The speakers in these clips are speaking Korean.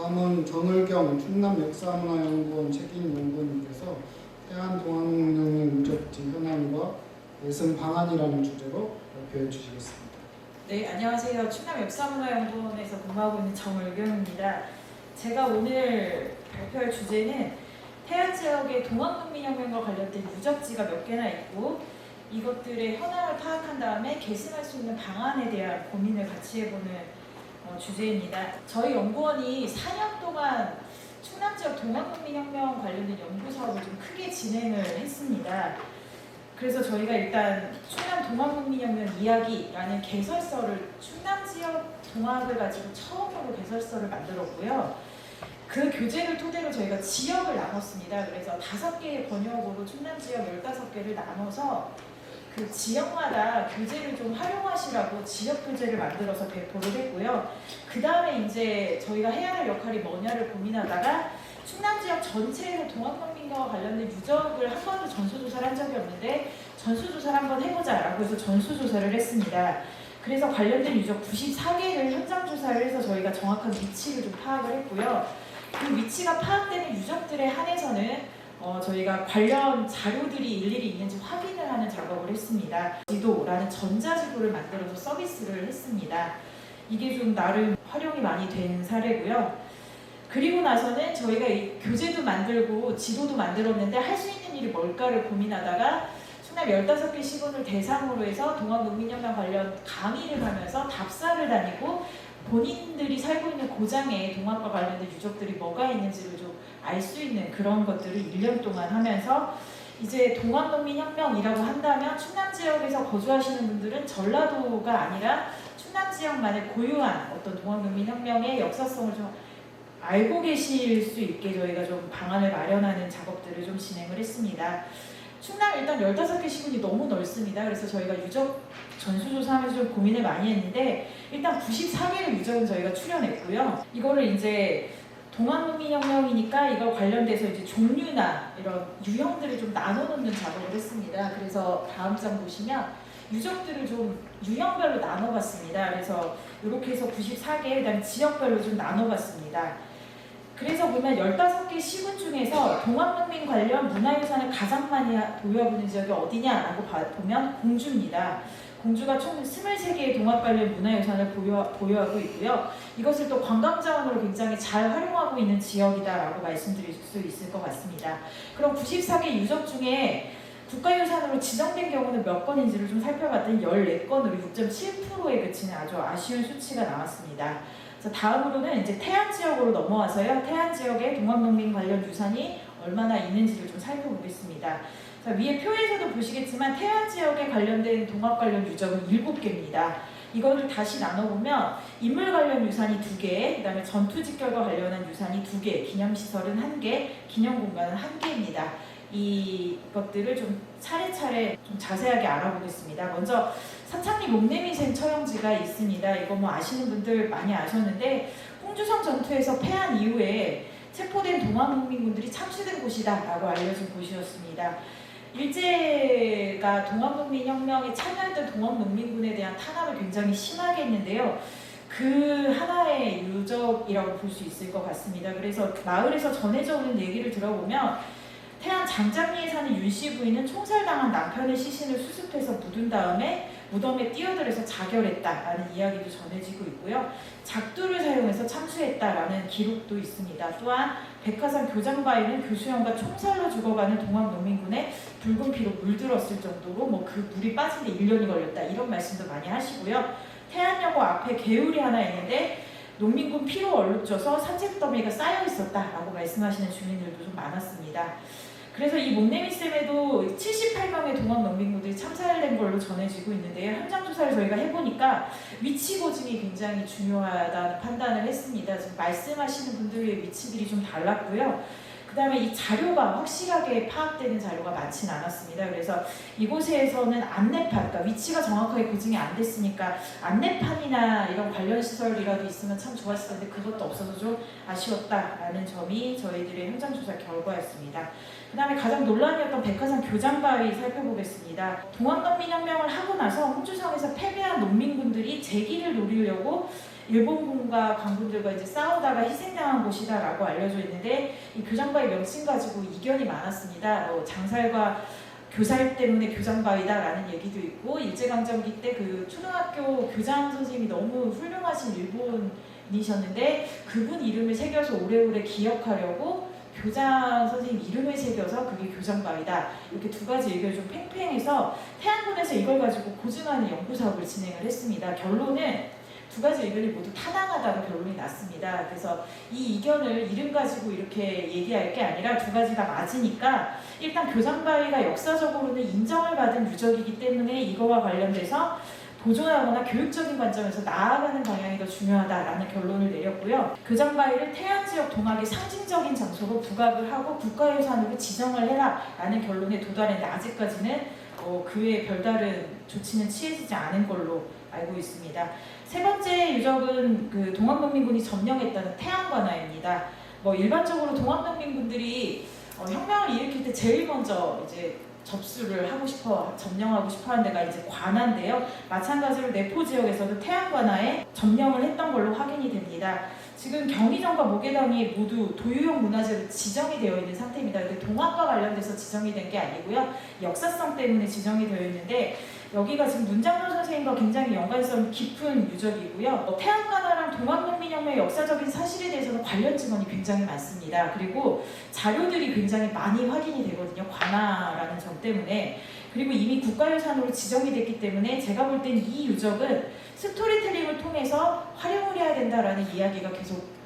다음은 정을경 충남역사문화연구원 책임연구원님께서 태안동학농민혁명 유적지 현황과 예승 방안이라는 주제로 발표해 주시겠습니다. 네, 안녕하세요. 충남역사문화연구원에서 근무하고 있는 정을경입니다. 제가 오늘 발표할 주제는 태안 지역의 동학농민혁명과 관련된 유적지가 몇 개나 있고 이것들의 현황을 파악한 다음에 계승할 수 있는 방안에 대한 고민을 같이 해보는 주제입니다. 저희 연구원이 4년 동안 충남 지역 동학농민혁명 관련된 연구 사업을 좀 크게 진행을 했습니다. 그래서 저희가 일단 충남 동학농민혁명 이야기라는 개설서를 충남 지역 동학을 가지고 처음으로 개설서를 만들었고요. 그 교재를 토대로 저희가 지역을 나눴습니다. 그래서 5개의 번역으로 충남 지역 15개를 나눠서 그 지역마다 교재를 좀 활용하시라고 지역 교재를 만들어서 배포를 했고요. 그 다음에 이제 저희가 해야 할 역할이 뭐냐를 고민하다가 충남 지역 전체에서 동학농민과 관련된 유적을 한 번도 전수조사를 한 적이 없는데 전수조사를 한번 해보자라고 해서 전수조사를 했습니다. 그래서 관련된 유적 94개를 현장조사를 해서 저희가 정확한 위치를 좀 파악을 했고요. 그 위치가 파악되는 유적들에 한해서는 저희가 관련 자료들이 일일이 있는지 확인을 하는 작업을 했습니다. 지도라는 전자지도를 만들어서 서비스를 했습니다. 이게 좀 나름 활용이 많이 된 사례고요. 그리고 나서는 저희가 이 교재도 만들고 지도도 만들었는데 할 수 있는 일이 뭘까를 고민하다가 충남 15개 시군을 대상으로 해서 동학농민혁명 관련 강의를 하면서 답사를 다니고 본인들이 살고 있는 고장에 동학과 관련된 유적들이 뭐가 있는지를 좀 알 수 있는 그런 것들을 1년 동안 하면서 이제 동학농민혁명이라고 한다면 충남 지역에서 거주하시는 분들은 전라도가 아니라 충남 지역만의 고유한 어떤 동학농민혁명의 역사성을 좀 알고 계실 수 있게 저희가 좀 방안을 마련하는 작업들을 좀 진행을 했습니다. 충남 일단 15개 시군이 너무 넓습니다. 그래서 저희가 유적 전수조사하면서 좀 고민을 많이 했는데 일단 94개의 유적은 저희가 출연했고요. 이거를 이제 동학농민혁명이니까 이거 관련돼서 이제 종류나 이런 유형들을 좀 나눠놓는 작업을 했습니다. 그래서 다음 장 보시면 유적들을 좀 유형별로 나눠봤습니다. 그래서 이렇게 해서 94개, 그다음에 지역별로 좀 나눠봤습니다. 그래서 보면 15개 시군 중에서 동학농민 관련 문화유산을 가장 많이 보유하고 있는 지역이 어디냐라고 보면 공주입니다. 공주가 총 23개의 동학 관련 문화유산을 보유하고 있고요. 이것을 또 관광자원으로 굉장히 잘 활용하고 있는 지역이다라고 말씀드릴 수 있을 것 같습니다. 그럼 94개 유적 중에 국가유산으로 지정된 경우는 몇 건인지를 좀 살펴봤더니 14건으로 6.7%에 그치는 아주 아쉬운 수치가 나왔습니다. 다음으로는 이제 태안 지역으로 넘어와서요. 태안 지역에 동학농민 관련 유산이 얼마나 있는지를 좀 살펴보겠습니다. 자, 위에 표에서도 보시겠지만 태안 지역에 관련된 동학 관련 유적은 7개입니다. 이거를 다시 나눠보면 인물 관련 유산이 2개, 그 다음에 전투 직결과 관련한 유산이 2개, 기념시설은 1개, 기념공간은 1개입니다. 이것들을 좀 차례차례 좀 자세하게 알아보겠습니다. 먼저 사창리 목내미샘 처형지가 있습니다. 이거 뭐 아시는 분들 많이 아셨는데 홍주성 전투에서 패한 이후에 체포된 동학농민군들이 참수된 곳이다라고 알려진 곳이었습니다. 일제가 동학농민혁명에 참여했던 동학농민군에 대한 탄압을 굉장히 심하게 했는데요. 그 하나의 유적이라고 볼 수 있을 것 같습니다. 그래서 마을에서 전해져 오는 얘기를 들어보면 태안 장장리에 사는 윤씨 부인은 총살당한 남편의 시신을 수습해서 묻은 다음에 무덤에 뛰어들어서 자결했다라는 이야기도 전해지고 있고요. 작두를 사용해서 참수했다라는 기록도 있습니다. 또한 백화산 교장바위는 교수형과 총살로 죽어가는 동학농민군의 붉은 피로 물들었을 정도로 뭐 그 물이 빠진 데 1년이 걸렸다 이런 말씀도 많이 하시고요. 태안여고 앞에 개울이 하나 있는데 농민군 피로 얼룩져서 산책더미가 쌓여 있었다라고 말씀하시는 주민들도 좀 많았습니다. 그래서 이 목내미샘에도 78명의 동학농민군들이 참살된 걸로 전해지고 있는데요. 현장 조사를 저희가 해보니까 위치 고증이 굉장히 중요하다는 판단을 했습니다. 지금 말씀하시는 분들의 위치들이 좀 달랐고요. 그 다음에 이 자료가 확실하게 파악되는 자료가 많지는 않았습니다. 그래서 이곳에서는 안내판, 그러니까 위치가 정확하게 고증이 안 됐으니까 안내판이나 이런 관련 시설이라도 있으면 참 좋았을 텐데 그것도 없어서 좀 아쉬웠다라는 점이 저희들의 현장 조사 결과였습니다. 그 다음에 가장 논란이었던 백화산 교장바위 살펴보겠습니다. 동학농민혁명을 하고 나서 홍주성에서 패배한 농민군들이 재기를 노리려고 일본군과 강군들과 이제 싸우다가 희생당한 곳이다라고 알려져 있는데 이 교장바위 명칭 가지고 이견이 많았습니다. 장살과 교살 때문에 교장바위다라는 얘기도 있고 일제강점기 때 그 초등학교 교장 선생님이 너무 훌륭하신 일본인이셨는데 그분 이름을 새겨서 오래오래 기억하려고 교장 선생님 이름을 새겨서 그게 교장바위다. 이렇게 두 가지 의견이 좀 팽팽해서 태안군에서 이걸 가지고 고증하는 연구 사업을 진행을 했습니다. 결론은 두 가지 의견이 모두 타당하다고 결론이 났습니다. 그래서 이 의견을 이름 가지고 이렇게 얘기할 게 아니라 두 가지 다 맞으니까 일단 교장바위가 역사적으로는 인정을 받은 유적이기 때문에 이거와 관련돼서 보존하거나 교육적인 관점에서 나아가는 방향이 더 중요하다라는 결론을 내렸고요. 교장바위를 태안 지역 동학의 상징적인 장소로 부각을 하고 국가유산으로 지정을 해라라는 결론에 도달했는데 아직까지는 그 외에 별다른 조치는 취해지지 않은 걸로 알고 있습니다. 세 번째 유적은 그 동학농민군이 점령했다는 태안관아입니다. 일반적으로 동학농민군들이 혁명을 일으킬 때 제일 먼저 이제 접수를 하고 싶어 점령하고 싶어하는 데가 이제 관아인데요. 마찬가지로 내포 지역에서도 태안관아에 점령을 했던 걸로 확인이 됩니다. 지금 경희정과 모계당이 모두 도유형 문화재로 지정이 되어 있는 상태입니다. 근데 동학과 관련돼서 지정이 된 게 아니고요. 역사성 때문에 지정이 되어 있는데 여기가 지금 문장로 선생님과 굉장히 연관성 깊은 유적이고요. 태안관아랑 동학농민혁명의 역사적인 사실에 대해서는 관련 증언이 굉장히 많습니다. 그리고 자료들이 굉장히 많이 확인이 되거든요. 관아라는 점 때문에. 그리고 이미 국가유산으로 지정이 됐기 때문에 제가 볼 땐 이 유적은 스토리텔링을 통해서 활용을 해야 된다라는 이야기가 계속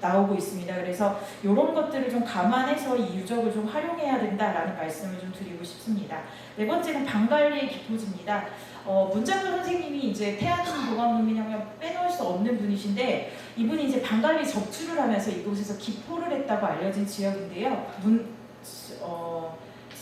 나오고 있습니다. 그래서 이런 것들을 좀 감안해서 이 유적을 좀 활용해야 된다라는 말씀을 좀 드리고 싶습니다. 네 번째는 방갈리의 기포지입니다. 문장도 선생님이 이제 태안동학농민혁명 빼놓을 수 없는 분이신데 이분이 이제 방갈리 적주를 하면서 이곳에서 기포를 했다고 알려진 지역인데요.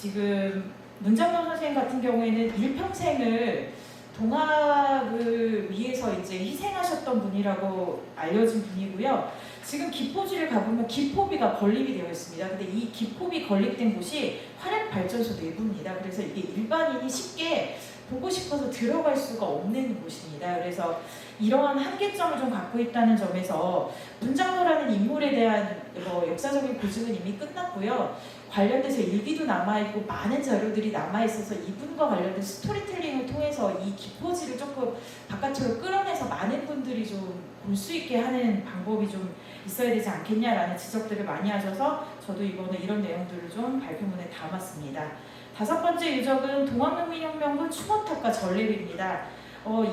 지금 문장도 선생님 같은 경우에는 일평생을 동학을 위해서 이제 희생하셨던 분이라고 알려진 분이고요. 지금 기포지를 가보면 기포비가 건립이 되어 있습니다. 근데 이 기포비 건립된 곳이 화력발전소 내부입니다. 그래서 이게 일반인이 쉽게 보고 싶어서 들어갈 수가 없는 곳입니다. 그래서 이러한 한계점을 좀 갖고 있다는 점에서 문장로라는 인물에 대한 역사적인 고증은 이미 끝났고요. 관련돼서 일기도 남아있고 많은 자료들이 남아있어서 이분과 관련된 스토리텔링을 통해서 이 기포지를 조금 바깥으로 끌어내서 많은 분들이 좀 볼 수 있게 하는 방법이 좀 있어야 되지 않겠냐라는 지적들을 많이 하셔서 저도 이번에 이런 내용들을 좀 발표문에 담았습니다. 다섯 번째 유적은 동학농민혁명군 추모탑과 전례비입니다.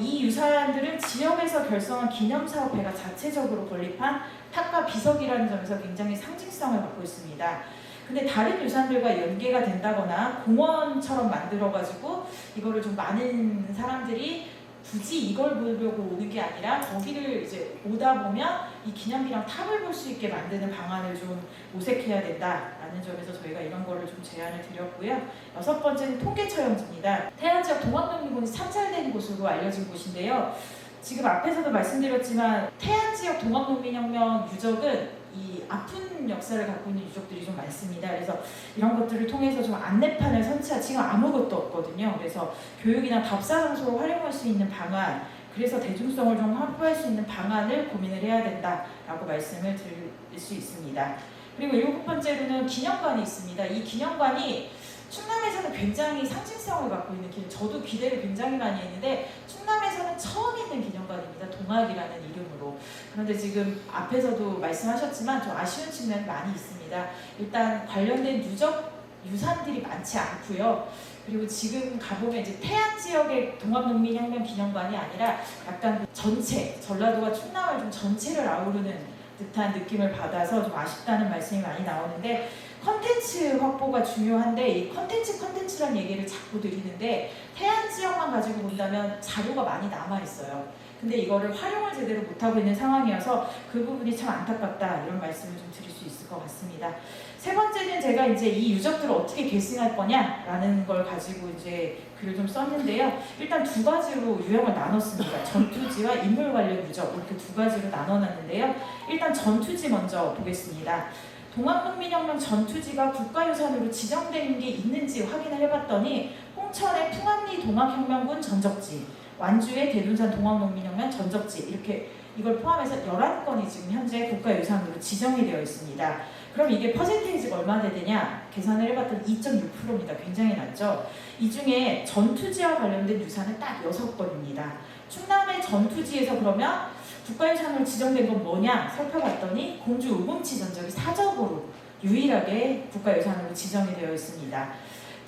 이 유산들은 지역에서 결성한 기념사업회가 자체적으로 건립한 탑과 비석이라는 점에서 굉장히 상징성을 갖고 있습니다. 근데 다른 유산들과 연계가 된다거나 공원처럼 만들어가지고 이거를 좀 많은 사람들이 굳이 이걸 보려고 오는 게 아니라 거기를 이제 오다 보면 이 기념비랑 탑을 볼 수 있게 만드는 방안을 좀 모색해야 된다라는 점에서 저희가 이런 거를 좀 제안을 드렸고요. 여섯 번째는 통계처형지입니다. 태안 지역 동학농민군이 참살된 곳으로 알려진 곳인데요. 지금 앞에서도 말씀드렸지만 태안 지역 동학농민혁명 유적은 이 아픈 역사를 갖고 있는 유적들이 좀 많습니다. 그래서 이런 것들을 통해서 좀 안내판을 선치한 지금 아무것도 없거든요. 그래서 교육이나 답사 장소로 활용할 수 있는 방안, 그래서 대중성을 좀 확보할 수 있는 방안을 고민을 해야 된다라고 말씀을 드릴 수 있습니다. 그리고 일곱 번째로는 기념관이 있습니다. 이 기념관이 충남에서는 굉장히 상징성을 갖고 있는 저도 기대를 굉장히 많이 했는데 충남에서는 처음 있는 기념관입니다. 동학이라는 이름으로. 그런데 지금 앞에서도 말씀하셨지만 좀 아쉬운 측면이 많이 있습니다. 일단 관련된 유산들이 많지 않고요. 그리고 지금 가보면 이제 태안 지역의 동학농민혁명 기념관이 아니라 약간 전체, 전라도와 충남을 좀 전체를 아우르는 듯한 느낌을 받아서 좀 아쉽다는 말씀이 많이 나오는데 컨텐츠 확보가 중요한데 이 컨텐츠라는 얘기를 자꾸 드리는데 태안 지역만 가지고 본다면 자료가 많이 남아있어요. 근데 이거를 활용을 제대로 못하고 있는 상황이어서 그 부분이 참 안타깝다 이런 말씀을 좀 드릴 수 있을 것 같습니다. 세 번째는 제가 이제 이 유적들을 어떻게 계승할 거냐라는 걸 가지고 이제 글을 좀 썼는데요. 일단 두 가지로 유형을 나눴습니다. 전투지와 인물 관련 유적 이렇게 두 가지로 나눠놨는데요. 일단 전투지 먼저 보겠습니다. 동학농민혁명 전투지가 국가유산으로 지정된 게 있는지 확인을 해봤더니 홍천의 풍암리 동학혁명군 전적지, 완주의 대둔산 동학농민혁명 전적지 이렇게 이걸 포함해서 11건이 지금 현재 국가유산으로 지정이 되어 있습니다. 그럼 이게 퍼센테이지가 얼마나 되냐? 계산을 해봤더니 2.6%입니다. 굉장히 낮죠? 이 중에 전투지와 관련된 유산은 딱 6건입니다. 충남의 전투지에서 그러면 국가유산으로 지정된 건 뭐냐 살펴봤더니 공주 우금치 전적이 사적으로 유일하게 국가유산으로 지정이 되어 있습니다.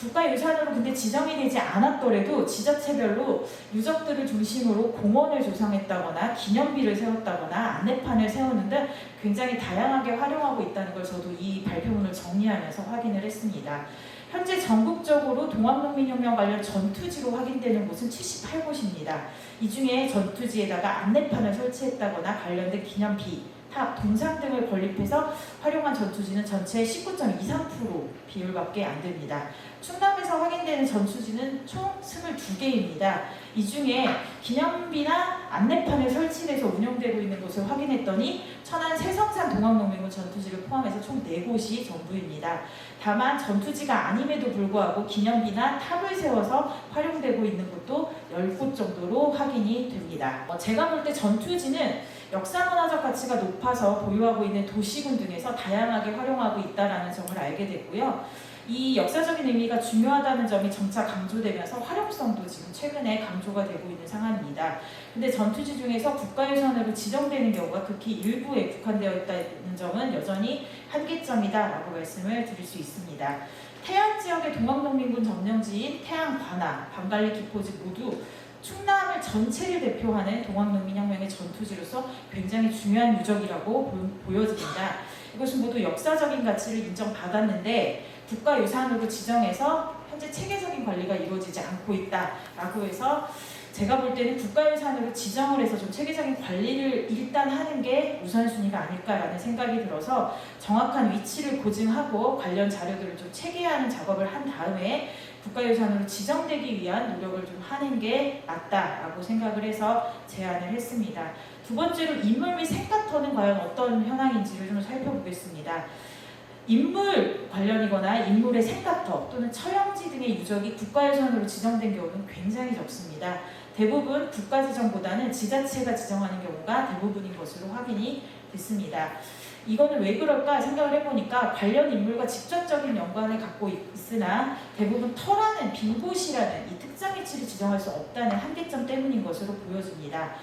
국가유산으로 근데 지정이 되지 않았더라도 지자체별로 유적들을 중심으로 공원을 조성했다거나 기념비를 세웠다거나 안내판을 세우는 등 굉장히 다양하게 활용하고 있다는 걸 저도 이 발표문을 정리하면서 확인을 했습니다. 현재 전국적으로 동학농민혁명 관련 전투지로 확인되는 곳은 78곳입니다. 이 중에 전투지에다가 안내판을 설치했다거나 관련된 기념비, 탑, 동상 등을 건립해서 활용한 전투지는 전체의 19.23% 비율밖에 안 됩니다. 충남에서 확인되는 전투지는 총 22개입니다. 이 중에 기념비나 안내판을 설치해서 운영되고 있는 곳을 확인했더니 천안 세성산 동학농민군 전투지를 포함해서 총 4곳이 전부입니다. 다만 전투지가 아님에도 불구하고 기념비나 탑을 세워서 활용되고 있는 곳도 10곳 정도로 확인이 됩니다. 제가 볼 때 전투지는 역사문화적 가치가 높아서 보유하고 있는 도시군 등에서 다양하게 활용하고 있다는 점을 알게 됐고요. 이 역사적인 의미가 중요하다는 점이 점차 강조되면서 활용성도 지금 최근에 강조가 되고 있는 상황입니다. 근데 전투지 중에서 국가유산으로 지정되는 경우가 극히 일부에 국한되어 있다는 점은 여전히 한계점이다라고 말씀을 드릴 수 있습니다. 태안 지역의 동학농민군 점령지인 태안, 관아, 방갈리, 기포지 모두 충남을 전체를 대표하는 동학농민혁명의 전투지로서 굉장히 중요한 유적이라고 보여집니다. 이것은 모두 역사적인 가치를 인정받았는데 국가유산으로 지정해서 현재 체계적인 관리가 이루어지지 않고 있다라고 해서 제가 볼 때는 국가유산으로 지정을 해서 좀 체계적인 관리를 일단 하는 게 우선순위가 아닐까라는 생각이 들어서 정확한 위치를 고증하고 관련 자료들을 좀 체계화하는 작업을 한 다음에 국가유산으로 지정되기 위한 노력을 좀 하는 게 맞다라고 생각을 해서 제안을 했습니다. 두 번째로 인물 및 생가터는 과연 어떤 현황인지를 좀 살펴보겠습니다. 인물 관련이거나 인물의 생가터 또는 처형지 등의 유적이 국가유산으로 지정된 경우는 굉장히 적습니다. 대부분 국가지정보다는 지자체가 지정하는 경우가 대부분인 것으로 확인이 됐습니다. 이거는 왜 그럴까 생각을 해보니까 관련 인물과 직접적인 연관을 갖고 있으나 대부분 터라는 빈 곳이라는 이 특정 위치를 지정할 수 없다는 한계점 때문인 것으로 보여집니다.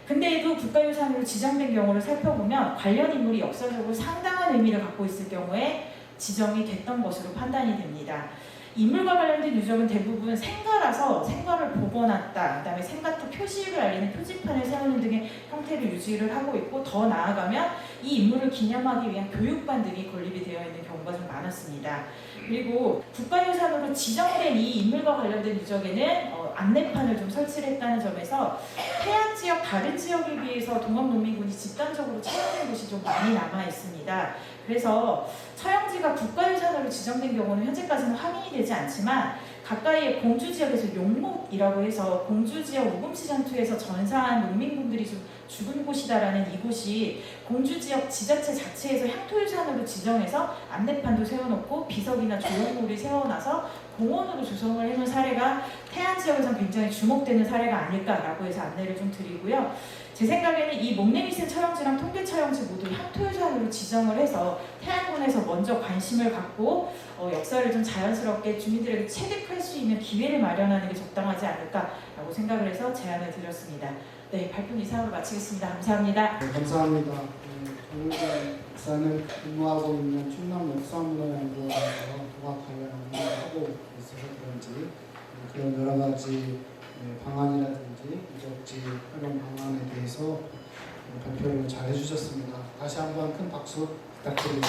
근데도 국가유산으로 지정된 경우를 살펴보면 관련 인물이 역사적으로 상당한 의미를 갖고 있을 경우에 지정이 됐던 것으로 판단이 됩니다. 인물과 관련된 유적은 대부분 생가라서 생가를 복원했다, 그 다음에 생가터 표시를 알리는 표지판을 세우는 등의 형태를 유지를 하고 있고 더 나아가면 이 인물을 기념하기 위한 교육반 등이 건립이 되어 있는 경우가 좀 많았습니다. 그리고 국가유산으로 지정된 이 인물과 관련된 유적에는 안내판을 좀 설치를 했다는 점에서 해안 지역 다른 지역에 비해서 동학농민군이 집단적으로 처형된 곳이 좀 많이 남아 있습니다. 그래서 처형지가 국가유산으로 지정된 경우는 현재까지는 확인이 되지 않지만 가까이의 공주 지역에서 용목이라고 해서 공주 지역 우금치 전투에서 전사한 농민군들이 좀 죽은 곳이다라는 이곳이 공주 지역 지자체 자체에서 향토유산으로 지정해서 안내판도 세워놓고 비석이나 조형물을 세워놔서 공원으로 조성을 해놓은 사례가 태안 지역에서 굉장히 주목되는 사례가 아닐까라고 해서 안내를 좀 드리고요. 제 생각에는 이 목내미센 처형지랑 통계 처형지 모두 향토유산으로 지정을 해서 태안군에서 먼저 관심을 갖고 역사를 좀 자연스럽게 주민들에게 체득할 수 있는 기회를 마련하는 게 적당하지 않을까라고 생각을 해서 제안을 드렸습니다. 네, 발표는 이상으로 마치겠습니다. 감사합니다. 네, 감사합니다. 정의경 박사는 근무하고 있는 충남 역사문화연구원에서 동학 관련 업무를 하고 있어서 그런지 그런 여러 가지 방안이라든지 유적지 활용 방안에 대해서 발표를 잘 해주셨습니다. 다시 한번 큰 박수 부탁드립니다.